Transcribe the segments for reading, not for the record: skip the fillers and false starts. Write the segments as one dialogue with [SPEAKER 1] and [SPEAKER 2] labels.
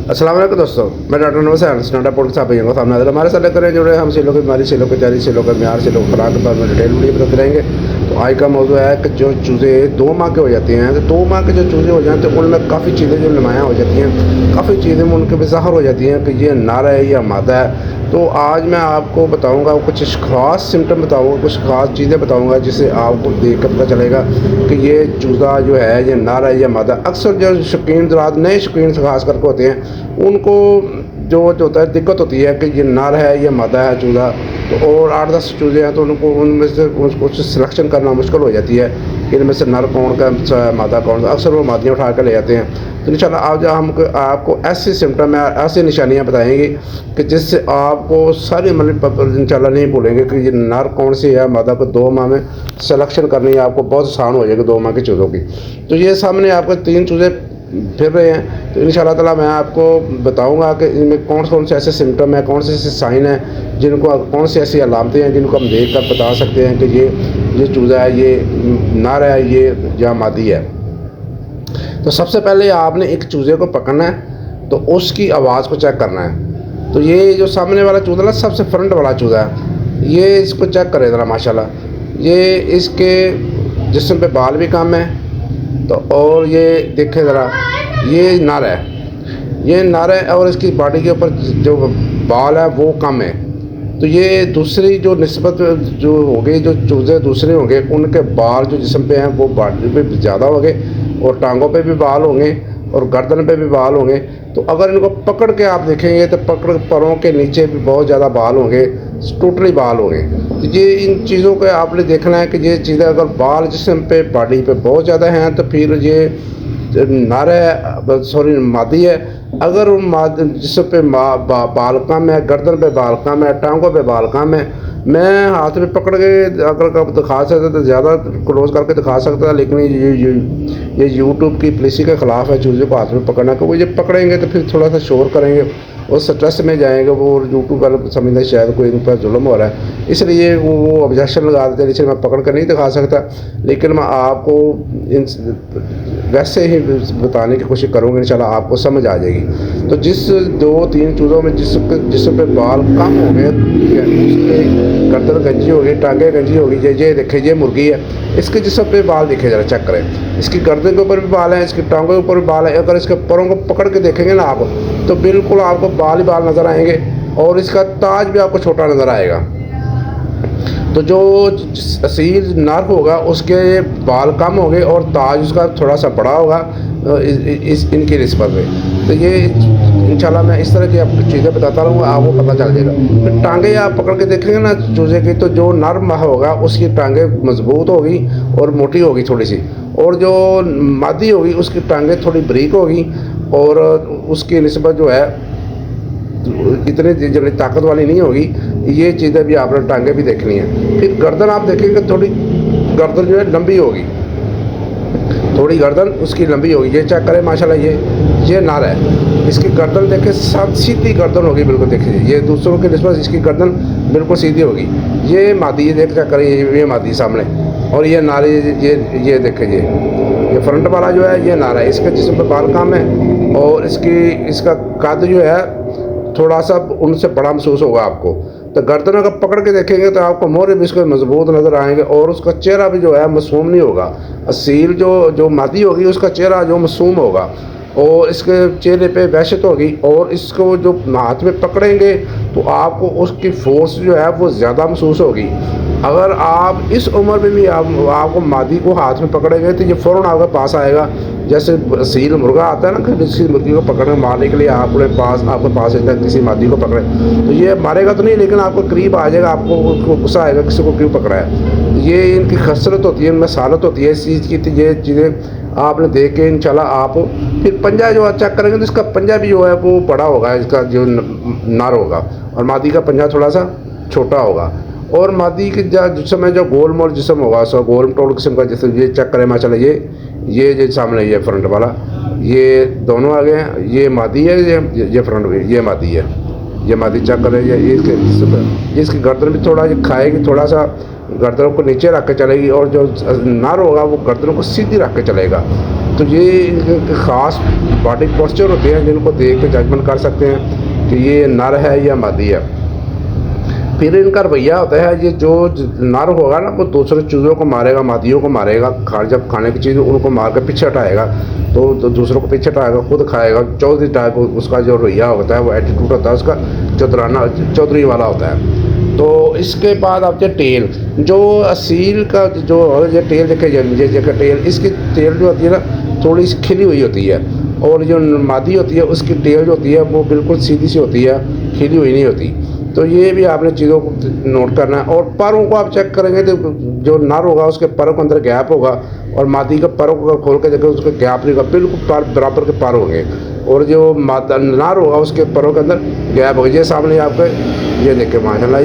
[SPEAKER 1] अस्सलाम वालेकुम दोस्तों, मैं डॉक्टर नवाज स्टैंडअप पोर्ट साहब भैया सामने हमारे साथ करें जुड़े हम सीलों की बीमारी, सीलों की जारी, सीलों का म्यार, सीलों की खुराक के बारे में डिटेल वीडियो बताते रहेंगे। तो आज का मौजूद है कि जो चूज़े 2 माह के हो जाते हैं, तो 2 माह के जो चूज़े हो जाते हैं उनमें काफ़ी चीज़ें जो नुमायाँ हो जाती हैं, काफ़ी चीज़ें में उनके ज़ाहिर हो जाती हैं कि ये नर है या मादा है। तो आज मैं आपको बताऊंगा, कुछ ख़ास सिम्टम बताऊंगा, कुछ ख़ास चीज़ें बताऊंगा जिससे आपको देख कर पता चलेगा कि ये चूज़ा जो है ये नर है या मादा। अक्सर जो शौकीन ज़रात, नए शौकीन खास करके होते हैं, उनको जो होता है दिक्कत होती है कि ये नर है या मादा है चूज़ा। तो और 8-10 चूज़े हैं तो उनको उनमें से कुछ सिलेक्शन करना मुश्किल हो जाती है कि इनमें से नर कौन का मादा कौन का। अक्सर वो मादियाँ उठा कर ले जाते हैं। तो इंशाल्लाह आज हम आपको ऐसे सिम्टम या ऐसी निशानियाँ बताएंगे कि जिससे आपको सारी मतलब इंशाल्लाह नहीं भूलेंगे कि ये नर कौन सी है, मादा को 2 माह में सिलेक्शन करनी आपको बहुत आसान हो जाएगी 2 माह के चूज़ों की। तो ये सामने आपको 3 चूज़े फिर रहे हैं, तो इंशाल्लाह ताला मैं आपको बताऊंगा कि इनमें कौन से ऐसे सिम्टम हैं, कौन से ऐसे साइन हैं, जिनको कौन सी ऐसी अलामतें हैं जिनको हम देख कर बता सकते हैं कि ये चूज़ा है, ये नर है, ये या मादी है। तो सबसे पहले आपने एक चूज़े को पकड़ना है, तो उसकी आवाज़ को चेक करना है। तो ये जो सामने वाला चूज़ा है, सबसे फ्रंट वाला चूज़ा है, ये इसको चेक करें ज़रा माशाल्लाह। ये इसके जिस्म पे बाल भी कम है, तो और ये देखें ज़रा, ये नर है, ये नर है और इसकी बॉडी के ऊपर जो बाल है वो कम है। तो ये दूसरी जो निस्बत जो होगी, जो चूज़े दूसरे होंगे उनके बाल जो जिस्म पे हैं वो बॉडी पे ज़्यादा होंगे और टांगों पे भी बाल होंगे और गर्दन पे भी बाल होंगे। तो अगर इनको पकड़ के आप देखेंगे तो पकड़ पैरों के नीचे भी बहुत ज़्यादा बाल होंगे, टोटली बाल होंगे। तो ये इन चीज़ों को आपने देखना है कि ये चीज़ें अगर बाल जिस्म पे बॉडी पे बहुत ज़्यादा हैं तो फिर ये नर है, सॉरी मादी है। अगर जिस्म पे बाल कम है, गर्दन पे बाल कम है, टांगों पे बाल कम है, मैं हाथ में पकड़ के अगर कब दिखा सकता तो ज़्यादा क्लोज करके दिखा सकता था, लेकिन ये यूट्यूब की पॉलिसी के ख़िलाफ़ है चूज़े को हाथ में पकड़ना। कि वो ये पकड़ेंगे तो फिर थोड़ा सा शोर करेंगे और स्ट्रेस में जाएंगे वो, यूट्यूब वाले समझते शायद कोई इन पर जुल्म हो रहा है, इसलिए वो ऑब्जेक्शन लगा देते हैं। इसलिए मैं पकड़ कर नहीं दिखा सकता, लेकिन मैं आपको इन वैसे ही बताने की कोशिश करूँगा, इंशाल्लाह आपको समझ आ जाएगी। तो जिस 2-3 चूज़ों में जिस पे बाल कम हो गए, उसके गर्दन गंजी होगी, टांगें गंजी होगी, ये देखिए ये मुर्गी है, इसके जिस्म पे बाल दिखे ज़रा चेक करें। इसकी गर्दन के ऊपर भी बाल हैं, इसकी टांगों के ऊपर भी बाल है। अगर इसके पैरों को पकड़ के देखेंगे ना आप, तो बिल्कुल आपको बाल ही बाल नज़र आएंगे और इसका ताज भी आपको छोटा नज़र आएगा। तो जो असील नर होगा उसके बाल कम होंगे और ताज उसका थोड़ा सा बड़ा होगा इनकी निस्बत में। तो ये इंशाल्लाह मैं इस तरह की आपको चीज़ें बताता रहूँगा, आपको पता चल जाएगा। फिर टांगें आप पकड़ के देखेंगे ना चूज़े की, तो जो नर होगा उसकी टांगें मजबूत होगी और मोटी होगी थोड़ी सी, और जो मादी होगी उसकी टांगें थोड़ी बारीक होगी और उसकी निस्बत जो है इतनी जल्दी ताकत वाली नहीं होगी। ये चीज़ें भी आपने टांगें भी देखनी है। फिर गर्दन आप देखेंगे, थोड़ी गर्दन जो है लंबी होगी, थोड़ी गर्दन उसकी लंबी होगी। ये चेक करें माशाल्लाह, ये नर है, इसकी गर्दन देखें सीधी गर्दन होगी बिल्कुल। देखिए ये दूसरों के निस्बत इसकी गर्दन बिल्कुल सीधी होगी। ये मादी, ये देख चेक करें, ये मादी सामने, और ये नारी, ये देखें, ये फ्रंट वाला जो है ये नर है, इसके जिस्म पे बाल कम है और इसका कद जो है थोड़ा सा उनसे बड़ा महसूस होगा आपको। तो गर्दन अगर पकड़ के देखेंगे तो आपको मोरे भी इसके मजबूत नज़र आएंगे और उसका चेहरा भी जो है मासूम नहीं होगा। असील जो मादी होगी उसका चेहरा जो मासूम होगा और इसके चेहरे पे वहशत होगी, और इसको जो हाथ में पकड़ेंगे तो आपको उसकी फोर्स जो है वो ज़्यादा महसूस होगी। अगर आप इस उम्र में भी आपको मादी को हाथ में पकड़ेंगे तो ये फ़ौरन आपके पास आएगा। जैसे सील मुर्गा आता है ना कि किसी मुर्गी को पकड़ने मारने के लिए आपके पास किसी मादी को पकड़े, तो ये मारेगा तो नहीं, लेकिन आपको करीब आ जाएगा, आपको गुस्सा आएगा किसी को क्यों पकड़ा है। ये इनकी खसरत होती है, इनमें सालत होती है इस चीज़ की। तो ये चीज़ें आपने देख के इंशाल्लाह आप फिर पंजा जो चेक करेंगे तो इसका पंजा भी जो है वो बड़ा होगा, इसका जो नर होगा, और मादी का पंजा थोड़ा सा छोटा होगा। और मादी के जिसम है जो गोल मोल जिसम होगा, सो गोल टोल किस्म का जिसम, ये चेक करें माशाल्लाह। ये जो सामने ये फ्रंट वाला, ये दोनों आ गए हैं, ये मादी है, ये फ्रंट, ये मादी है, ये मादी चेक करें। ये इसकी गर्दन भी थोड़ा खाएगी, थोड़ा सा गर्दन को नीचे रख के चलेगी, और जो नर होगा वो गर्दन को सीधी रख के चलेगा। तो ये एक ख़ास बॉडी पोस्चर होते हैं जिनको देख के जजमेंट कर सकते हैं कि ये नर है या मादी है। फिर इनका रवैया होता है, ये जो नर होगा ना वो दूसरे चूज़ों को मारेगा, मादियों को मारेगा, जब खाने की चीज़ उनको मार के पीछे हटाएगा तो दूसरों को पीछे हटाएगा, खुद खाएगा। चौधरी टाइप उसका जो रवैया होता है, वो एटीट्यूड होता है उसका, चौधरी वाला होता है। तो इसके बाद आपके टेल, जो असील का जो ये टेल देखे जगह टेल, इसकी टेल जो होती है ना थोड़ी सी खिली हुई होती है, और जो मादी होती है उसकी टेल जो होती है वो बिल्कुल सीधी सी होती है, खिली हुई नहीं होती। तो ये भी आपने चीज़ों को नोट करना है। और पैरों को आप चेक करेंगे तो जो नर होगा उसके पैरों के अंदर गैप होगा, और मादी के पैरों को खोल के देखें उसके गैप नहीं होगा, बिल्कुल पैर बराबर के पैर होंगे। और जो मादा नर होगा उसके पैरों के अंदर गैप होगा। ये सामने आपके ये देखें माशाल्लाह,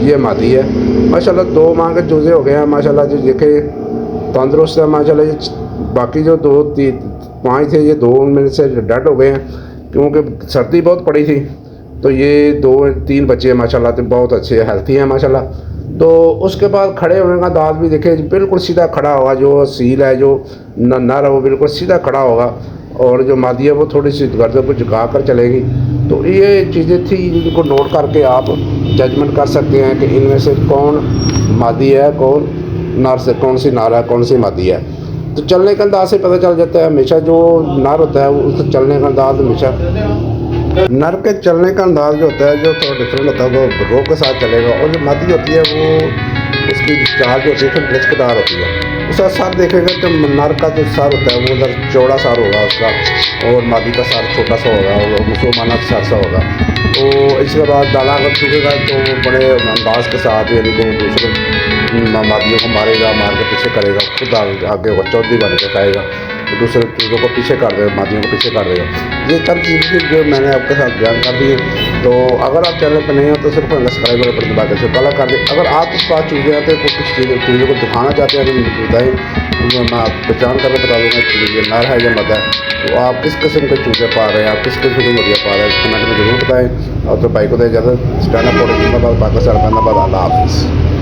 [SPEAKER 1] ये मादी है माशाल्लाह। 2 माह के चूज़े हो गए हैं माशाल्लाह, जो देखे तंदुरुस्त है माशाल्लाह। ये बाकी जो 5 थे, ये 2 उनमें से डेड हो गए हैं क्योंकि सर्दी बहुत पड़ी थी। तो ये 2-3 बच्चे माशाल्लाह तो बहुत अच्छे हेल्थी हैं माशाल्लाह। तो उसके बाद खड़े होने का अंदाज भी देखे, बिल्कुल सीधा खड़ा होगा। जो सील है, जो नर है, वो बिल्कुल सीधा खड़ा होगा, और जो मादी है वो थोड़ी सी गर्दन को झुका कर चलेगी। तो ये चीज़ें थी जिनको नोट करके आप जजमेंट कर सकते हैं कि इनमें से कौन मादी है, कौन नर से, कौन सी नर है, कौन सी मादी है। तो चलने का अंदाज से पता चल जाता है हमेशा। जो नर होता है वो उसका चलने का अंदाज हमेशा, नर के चलने का अंदाज जो होता है जो थोड़ा डिफरेंट होता है, वो रो के साथ चलेगा। और जो मादी होती है वो उसकी चाल जो होती है फिर लचकदार होती है। उसका सर देखेगा तो नर का जो सर होता है वो उधर चौड़ा सर होगा उसका, और मादी का सर छोटा सा होगा, और मुसलमाना सर सा होगा। तो इसके बाद डाला अगर चुकेगा तो बड़े अंदाज के साथ यानी कि दूसरे मादियों को मारेगा, मार के पीछे करेगा, खुद आगे होगा, चौधरी बन के खाएगा, तो दूसरे चूज़ों को पीछे कर देगा, मादियों को पीछे कर देगा। ये सब चीज़ें जो मैंने आपके साथ बयान कर दी है। तो अगर आप चैनल पर नहीं हो तो सिर्फ सब्सक्राइबर पर दबा के कॉल कर दें। अगर आपके पास चूज़ें आते हैं, कुछ चीज़ों को दिखाना चाहते हैं तो बताएँ, तो मैं पहचान करके बता दूँगा कि ये नर है या मादा है। तो आप किस किस्म के चूज़े पा रहे हैं, आप किस किस्म की मुर्गियाँ पा रहे हैं, कमेंट में ज़रूर बताएँ। और तो भाई को दे इजाज़त। स्टैंड अप, जिंदाबाद, पाकिस्तान, अल्लाह हाफ़िज़।